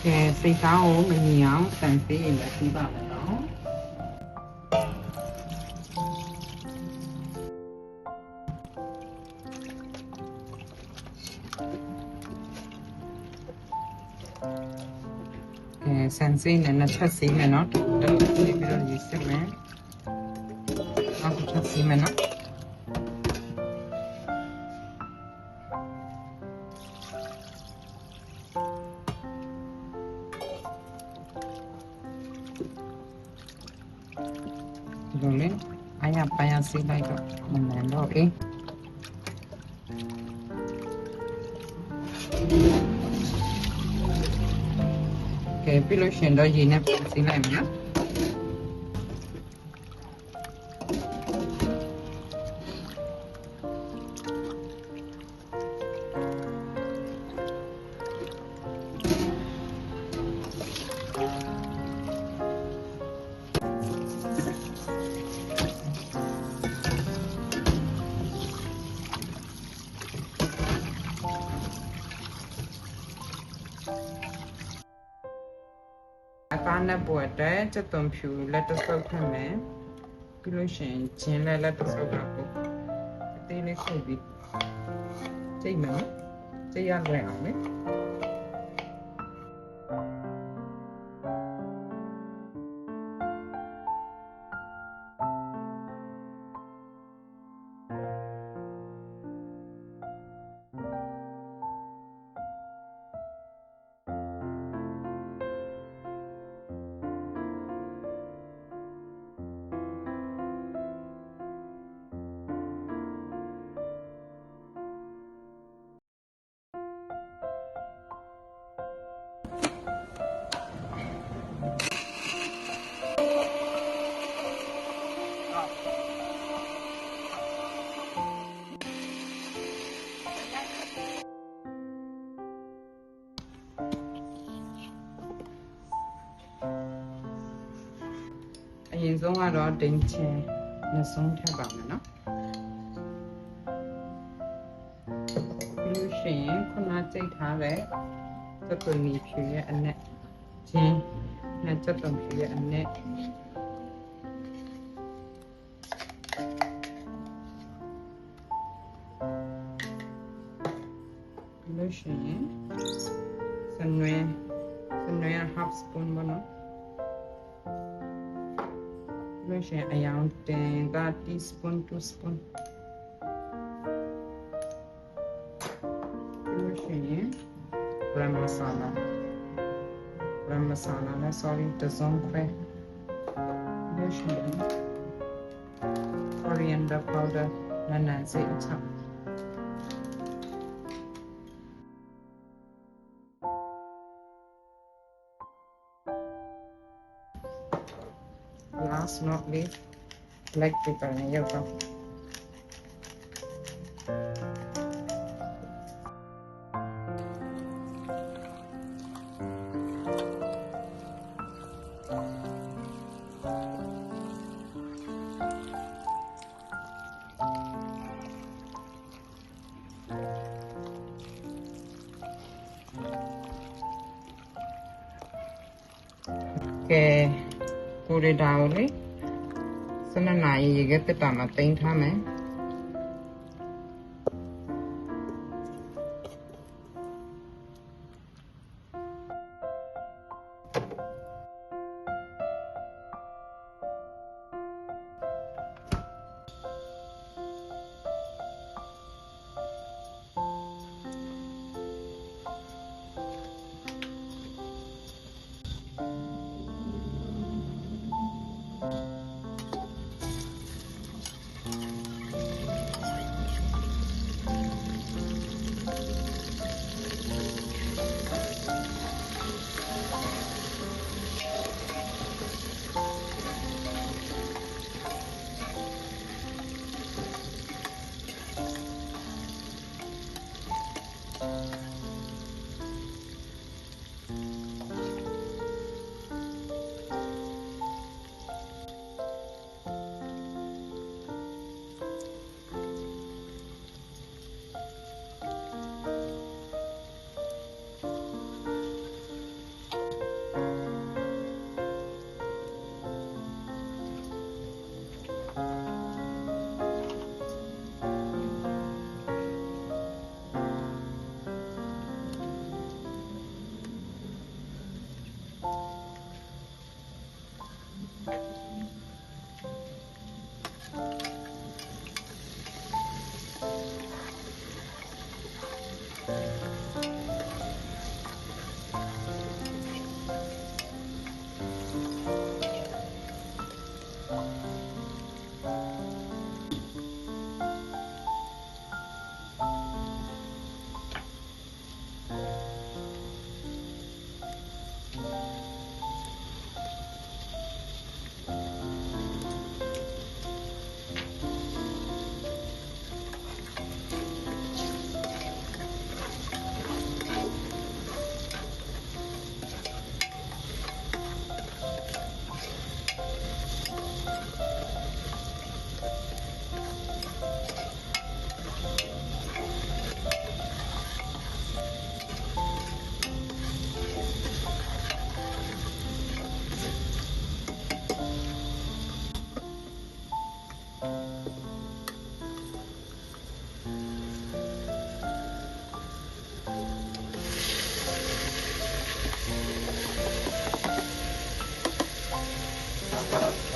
စိတ်သားကိုမမြင်အောင်စမ်းစေးရင်လည်းပြီးပါမယ်နော်စမ်းစေးနဲ့နှစ်ချက်စေးမယ်နော်အဲ့လိုစေးပြီးတော့ရေးစစ်မယ်နောက်တစ်ချက်စေးမယ်နော်ဒီလိုလေအားရပါရစေးလိုက်တော့မမှန်တော့အေးပြီးလို့ရှင်တော့ရေနဲ့ပြန်စီးလိုက်မယ်နော်သားနဲ့ပွက်တဲ့စက်သွန်ဖြူလက်တဆုပ်ခတ်မယ်ပြီးလို့ရှင်ဂျင်းလက်တဆုပ်တော့ကိုအသေးလေးဆုပ်ပြီးကြိတ်မယ်ကြိတ်ရလွယ်အောင်လေအရင်ဆုံးကတော့ဒိန်ချင်နှစ်ဆုံးထပ်ပါမယ်နော်ပြီးလို့ရှိရင်ခုနကြိတ်ထားတဲ့စက်သွန်ဖြူရဲ့အနက်ဂျင်းနဲ့စက်သွန်ဖြူရဲ့အနက်ပြီးလို့ရှိရင်စနွေhalf spoon ပေါ့နော်လို့ရှိရင်အယောင်တင်က teaspoon 2 spoon လို့ရှိရင် gram masala နဲ့ sorry တစုံခွဲလို့ရှိရင် coriander powder နန်းနန်းစိတ်အချောက်last not least black pepper နဲ့ရောက်တော့ကိုရီဒါကိုလေ12 နာရီရေခဲတက်တာမှာတင်ထားမယ် က